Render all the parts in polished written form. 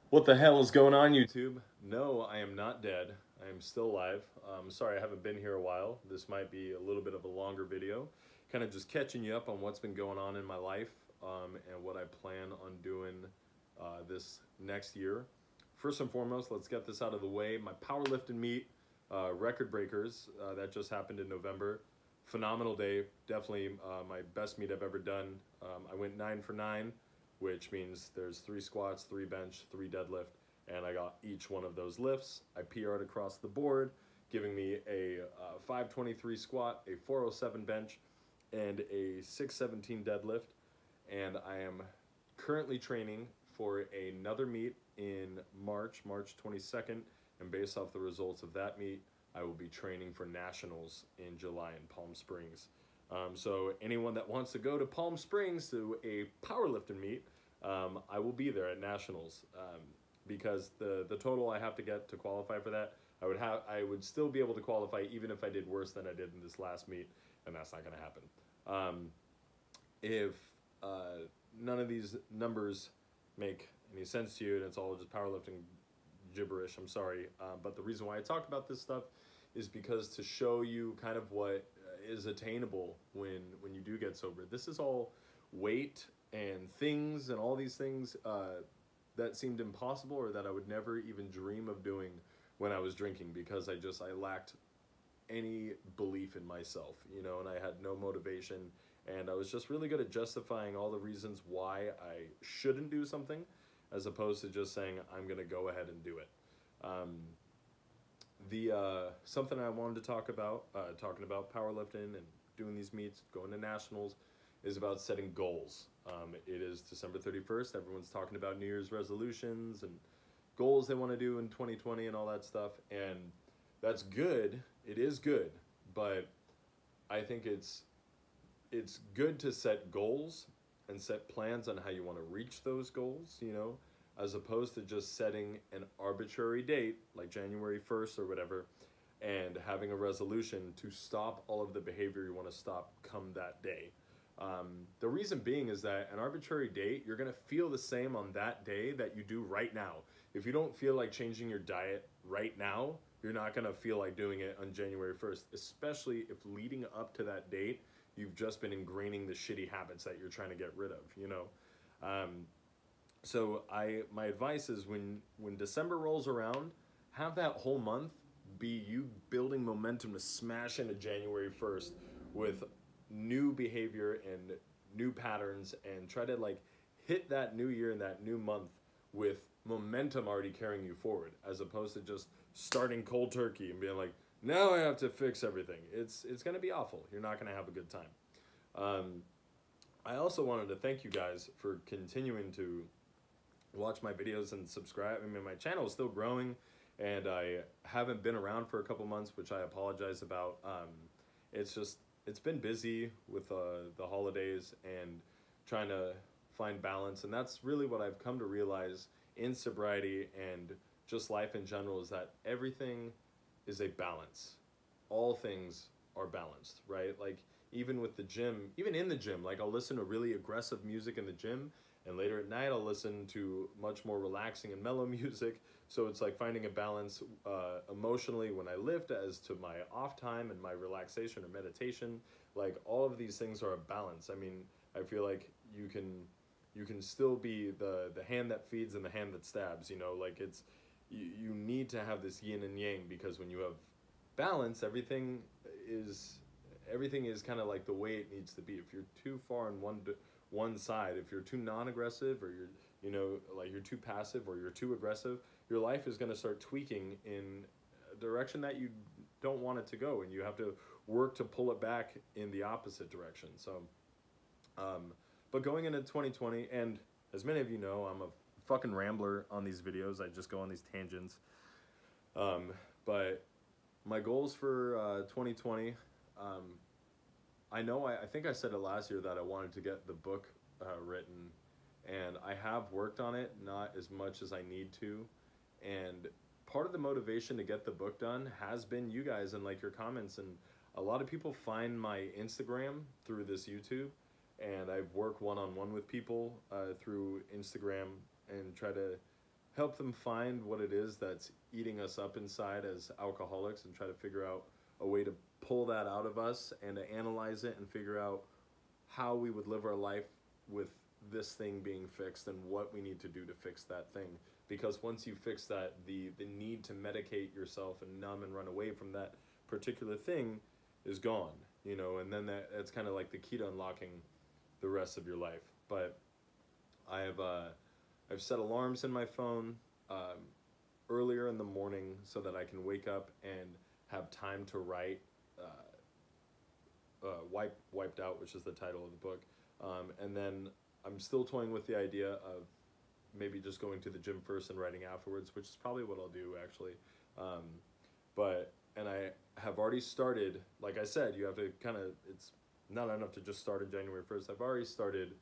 What the hell is going on, YouTube? No, I am not dead. I am still alive. Sorry I haven't been here a while. This might be a little bit of a longer video. Kind of just catching you up on what's been going on in my life and what I plan on doing this next year. First and foremost, let's get this out of the way. My powerlifting meet, Record Breakers, that just happened in November. Phenomenal day. Definitely my best meet I've ever done. I went 9 for 9, which means there's 3 squats, 3 bench, 3 deadlift, and I got each one of those lifts. I PR'd across the board, giving me a 523 squat, a 407 bench, and a 617 deadlift. And I am currently training for another meet in March 22nd, and based off the results of that meet, I will be training for nationals in July in Palm Springs. So anyone that wants to go to Palm Springs to a powerlifting meet, I will be there at nationals because the total I have to get to qualify for that, I would still be able to qualify even if I did worse than I did in this last meet, and that's not going to happen. If none of these numbers make any sense to you and it's all just powerlifting gibberish, I'm sorry. But the reason why I talk about this stuff is because to show you kind of what is attainable when you do get sober. This is all weight and things and all these things that seemed impossible or that I would never even dream of doing when I was drinking, because I lacked any belief in myself, you know, and I had no motivation, and I was just really good at justifying all the reasons why I shouldn't do something, as opposed to just saying I'm gonna go ahead and do it. Something I wanted to talk about, talking about powerlifting and doing these meets, going to nationals, is about setting goals. It is December 31st. Everyone's talking about New Year's resolutions and goals they want to do in 2020 and all that stuff, and that's good. It is good, but I think it's good to set goals and set plans on how you want to reach those goals, you know, as opposed to just setting an arbitrary date like January 1st or whatever and having a resolution to stop all of the behavior you want to stop come that day. The reason being is that an arbitrary date, you're going to feel the same on that day that you do right now. If you don't feel like changing your diet right now, you're not going to feel like doing it on January 1st, especially if leading up to that date, you've just been ingraining the shitty habits that you're trying to get rid of, you know? So my advice is when December rolls around, have that whole month be you building momentum to smash into January 1st with new behavior and new patterns, and try to like hit that new year and that new month with momentum already carrying you forward, as opposed to just starting cold turkey and being like, now I have to fix everything. It's going to be awful. You're not going to have a good time. I also wanted to thank you guys for continuing to watch my videos and subscribe. I mean, my channel is still growing, and I haven't been around for a couple months, which I apologize about. It's been busy with the holidays and trying to find balance, and that's really what I've come to realize in sobriety and just life in general, is that everything is a balance. All things are balanced, right? Like even with the gym, even in the gym, like I'll listen to really aggressive music in the gym, and later at night I'll listen to much more relaxing and mellow music. So it's like finding a balance emotionally when I lift as to my off time and my relaxation or meditation. Like all of these things are a balance. I mean, I feel like you can still be the hand that feeds and the hand that stabs, you know, like you need to have this yin and yang, because when you have balance, everything is kind of like the way it needs to be. If you're too far on one side, if you're too non-aggressive, or you're too passive, or you're too aggressive, your life is going to start tweaking in a direction that you don't want it to go, and you have to work to pull it back in the opposite direction. So but going into 2020, and as many of you know, I'm a fucking rambler on these videos. I just go on these tangents. But my goals for 2020, I think I said it last year that I wanted to get the book written, and I have worked on it, not as much as I need to. And part of the motivation to get the book done has been you guys and like your comments, and a lot of people find my Instagram through this YouTube, and I've worked one-on-one with people through Instagram and try to help them find what it is that's eating us up inside as alcoholics, and try to figure out a way to pull that out of us and to analyze it and figure out how we would live our life with this thing being fixed and what we need to do to fix that thing. Because once you fix that, the need to medicate yourself and numb and run away from that particular thing is gone, you know, and then that's kind of like the key to unlocking the rest of your life. But I've set alarms in my phone earlier in the morning so that I can wake up and have time to write. Wiped Out, which is the title of the book, and then I'm still toying with the idea of maybe just going to the gym first and writing afterwards, which is probably what I'll do actually. And I have already started, like I said, you have to it's not enough to just start on January 1st. I've already started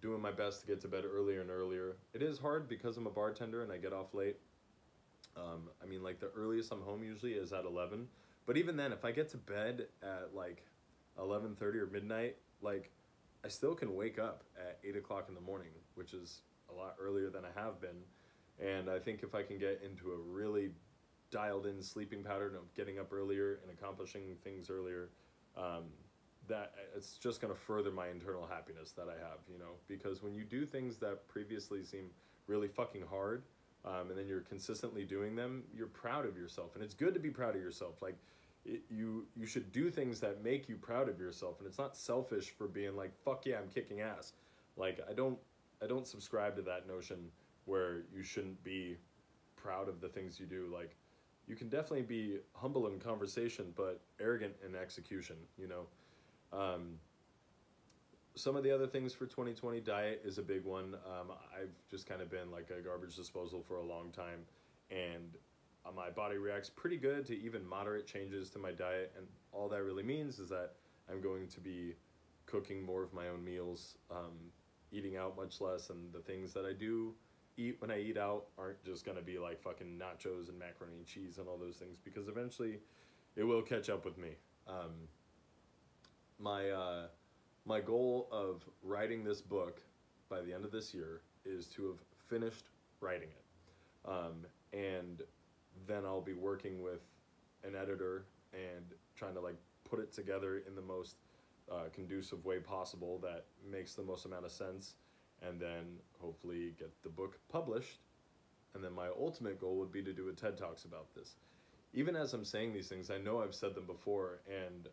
doing my best to get to bed earlier and earlier. It is hard because I'm a bartender and I get off late. I mean, like the earliest I'm home usually is at 11. But even then, if I get to bed at like 11:30 or midnight, like I still can wake up at 8 o'clock in the morning, which is a lot earlier than I have been. And I think if I can get into a really dialed in sleeping pattern of getting up earlier and accomplishing things earlier, that it's just going to further my internal happiness that I have, you know, because when you do things that previously seem really fucking hard, and then you're consistently doing them, you're proud of yourself. And it's good to be proud of yourself. Like, you should do things that make you proud of yourself. And it's not selfish for being like, fuck yeah, I'm kicking ass. Like, I don't subscribe to that notion where you shouldn't be proud of the things you do. Like, you can definitely be humble in conversation, but arrogant in execution, you know. Some of the other things for 2020, diet is a big one. I've just kind of been like a garbage disposal for a long time, and my body reacts pretty good to even moderate changes to my diet, and all that really means is that I'm going to be cooking more of my own meals, eating out much less, and the things that I do eat when I eat out aren't just going to be like fucking nachos and macaroni and cheese and all those things, because eventually it will catch up with me. My goal of writing this book by the end of this year is to have finished writing it. And then I'll be working with an editor and trying to like put it together in the most conducive way possible that makes the most amount of sense, and then hopefully get the book published. And then my ultimate goal would be to do a TED Talks about this. Even as I'm saying these things, I know I've said them before, and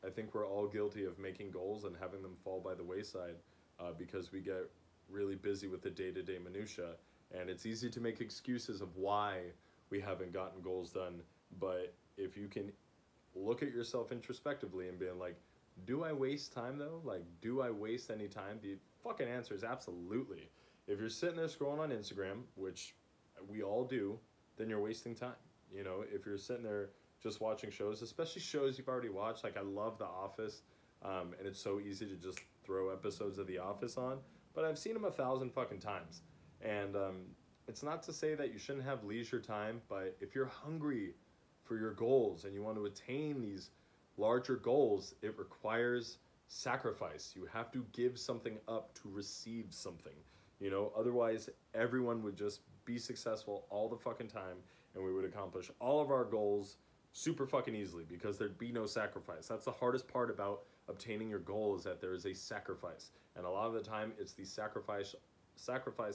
I think we're all guilty of making goals and having them fall by the wayside because we get really busy with the day-to-day minutia, and it's easy to make excuses of why we haven't gotten goals done. But if you can look at yourself introspectively and being like, do I waste time though? Like, do I waste any time? The fucking answer is absolutely. If you're sitting there scrolling on Instagram, which we all do, then you're wasting time. You know, if you're sitting there just watching shows, especially shows you've already watched, like I love The Office, and it's so easy to just throw episodes of The Office on, but I've seen them 1,000 fucking times. And it's not to say that you shouldn't have leisure time, but if you're hungry for your goals and you want to attain these larger goals, it requires sacrifice. You have to give something up to receive something, you know, otherwise everyone would just be successful all the fucking time, and we would accomplish all of our goals super fucking easily because there'd be no sacrifice. That's the hardest part about obtaining your goal, is that there is a sacrifice, and a lot of the time it's the sacrifice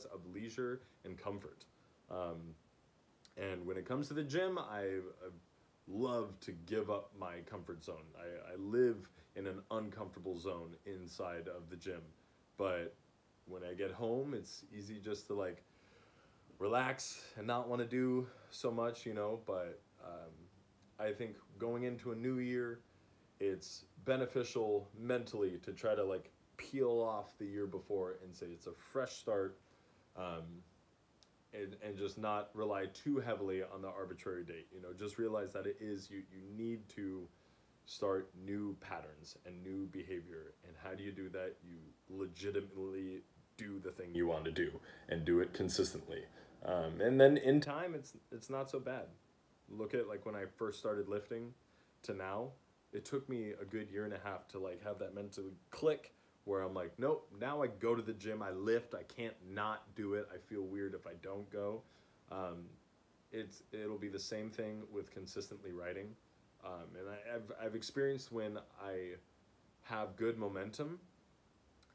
of leisure and comfort. And when it comes to the gym, I love to give up my comfort zone. I live in an uncomfortable zone inside of the gym, but when I get home, it's easy just to like relax and not want to do so much, you know. But I think going into a new year, it's beneficial mentally to try to like peel off the year before and say it's a fresh start, and just not rely too heavily on the arbitrary date. You know, just realize that it is, you need to start new patterns and new behavior. And how do you do that? You legitimately do the thing you want to do and do it consistently. And then in time, it's not so bad. Look at like when I first started lifting to now, it took me a good year and a half to like have that mentally click where I'm like, nope, now I go to the gym, I lift, I can't not do it. I feel weird if I don't go. Um, it'll be the same thing with consistently writing. And I've experienced when I have good momentum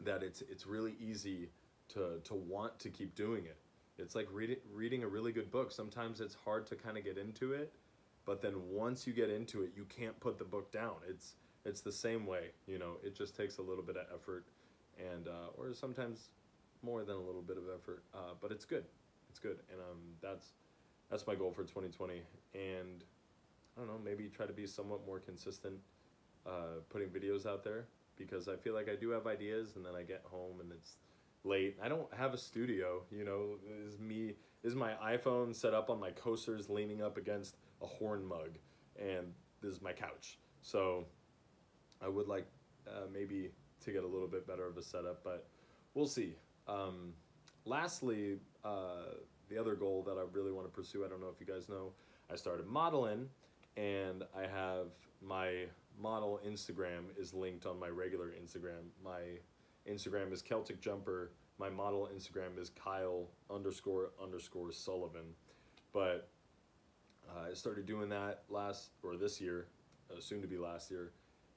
that it's really easy to want to keep doing it. It's like reading a really good book. Sometimes it's hard to kind of get into it, but then once you get into it, you can't put the book down. It's the same way, you know. It just takes a little bit of effort, and or sometimes more than a little bit of effort. But it's good. It's good, and that's my goal for 2020. And I don't know, maybe try to be somewhat more consistent, putting videos out there, because I feel like I do have ideas, and then I get home and it's late. I don't have a studio, you know. This is my iPhone set up on my coasters, leaning up against a horn mug, and this is my couch. So I would like maybe to get a little bit better of a setup, but we'll see. Lastly, the other goal that I really want to pursue, I don't know if you guys know, I started modeling, and I have my model Instagram is linked on my regular Instagram. My Instagram is Celtic Jumper. My model Instagram is Kyle__Sullivan. But I started doing that this year, soon to be last year,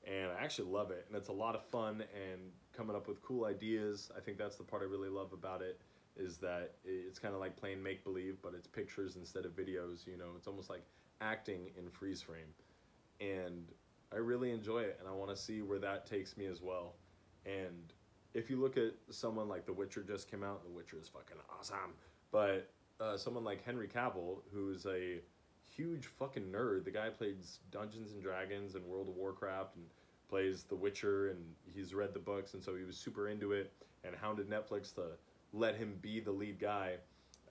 and I actually love it. And it's a lot of fun and coming up with cool ideas. I think that's the part I really love about it, is that it's kind of like playing make-believe, but it's pictures instead of videos, you know. It's almost like acting in freeze frame. And I really enjoy it, and I want to see where that takes me as well. And if you look at someone like The Witcher just came out, The Witcher is fucking awesome, but someone like Henry Cavill, who's a huge fucking nerd. The guy plays Dungeons and Dragons and World of Warcraft and plays The Witcher, and he's read the books, and so he was super into it and hounded Netflix to let him be the lead guy.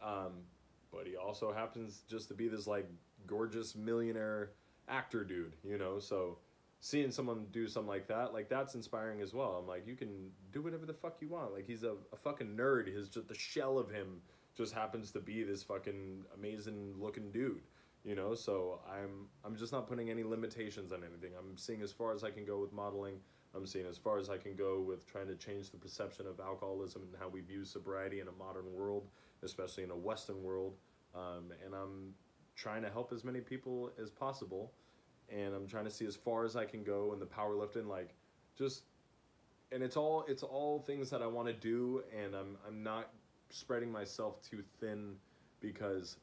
But he also happens just to be this like gorgeous millionaire actor dude, you know. So seeing someone do something like that's inspiring as well. I'm like, you can do whatever the fuck you want. Like, he's a fucking nerd. His just the shell of him just happens to be this fucking amazing looking dude, you know. So I'm just not putting any limitations on anything. I'm seeing as far as I can go with modeling. I'm seeing as far as I can go with trying to change the perception of alcoholism and how we view sobriety in a modern world, especially in a Western world. And I'm trying to help as many people as possible. And I'm trying to see as far as I can go in the powerlifting, like, just, and it's all things that I want to do, and I'm not spreading myself too thin, because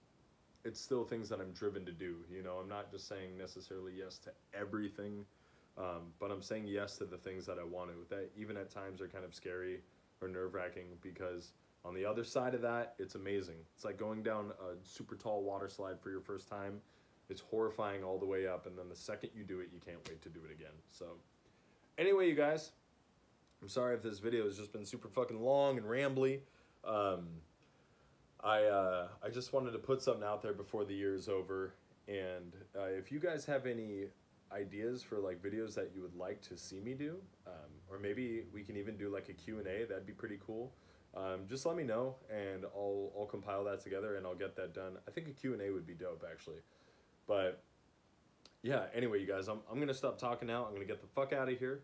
it's still things that I'm driven to do, you know. I'm not just saying necessarily yes to everything, but I'm saying yes to the things that I want to, that even at times are kind of scary or nerve-wracking, because on the other side of that, it's amazing. It's like going down a super tall water slide for your first time. It's horrifying all the way up, and then the second you do it, you can't wait to do it again. So anyway, you guys, I'm sorry if this video has just been super fucking long and rambly. I just wanted to put something out there before the year is over, and if you guys have any ideas for like videos that you would like to see me do, or maybe we can even do like a Q&A, that'd be pretty cool. Just let me know, and I'll compile that together, and I'll get that done. I think a Q&A would be dope, actually. But yeah, anyway, you guys, I'm going to stop talking now. I'm going to get the fuck out of here.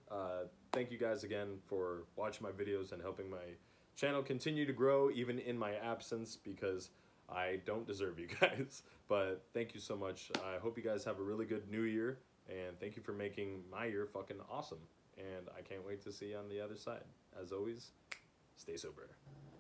Thank you guys again for watching my videos and helping my channel continue to grow, even in my absence, because I don't deserve you guys. But thank you so much. I hope you guys have a really good new year, and thank you for making my year fucking awesome. And I can't wait to see you on the other side. As always, stay sober.